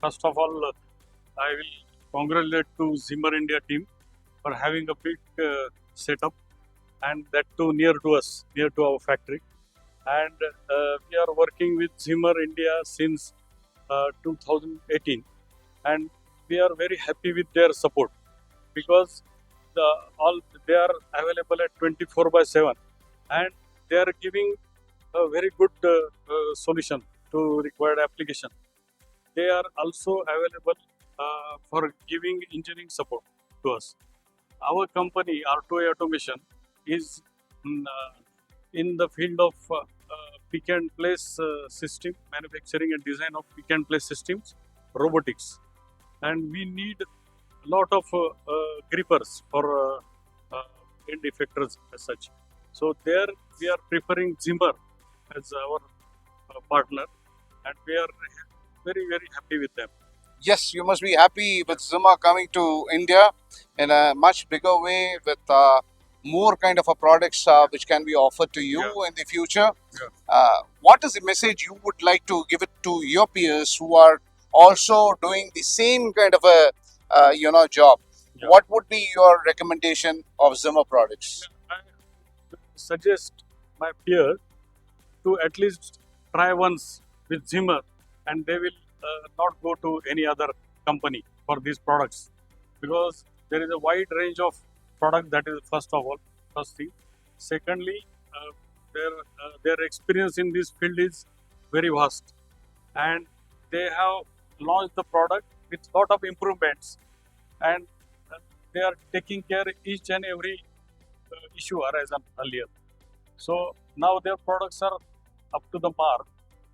First of all, I will congratulate to Zimmer India team for having a big setup, and that too near to us, near to our factory. And we are working with Zimmer India since 2018, and we are very happy with their support because they are available at 24/7, and they are giving a very good solution to required application. They are also available for giving engineering support to us. Our company R2A Automation is in the field of pick and place system manufacturing and design of pick and place systems, robotics, and we need a lot of grippers for end effectors as such. So there we are preferring Zimmer as our partner, and we are very happy with them. Yes, you must be happy with Zimmer coming to India in a much bigger way with more kind of a products which can be offered to you in the future. What is the message you would like to give it to your peers who are also doing the same kind of a job? What would be your recommendation of Zimmer products? I suggest my peers to at least try once with Zimmer, and they will not go to any other company for these products, because there is a wide range of product. That is first thing. Secondly, their experience in this field is very vast, and they have launched the product with lot of improvements, and they are taking care each and every issue arisen earlier. So now their products are up to the mark,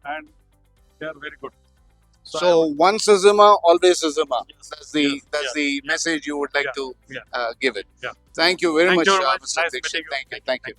and they are very good. So once a Zimmer, always a Zimmer. Yes, That's the message you would like to give it. Yeah. Thank you very Thank much, you very much. Mr. Nice Dixit. meeting you. Thank you.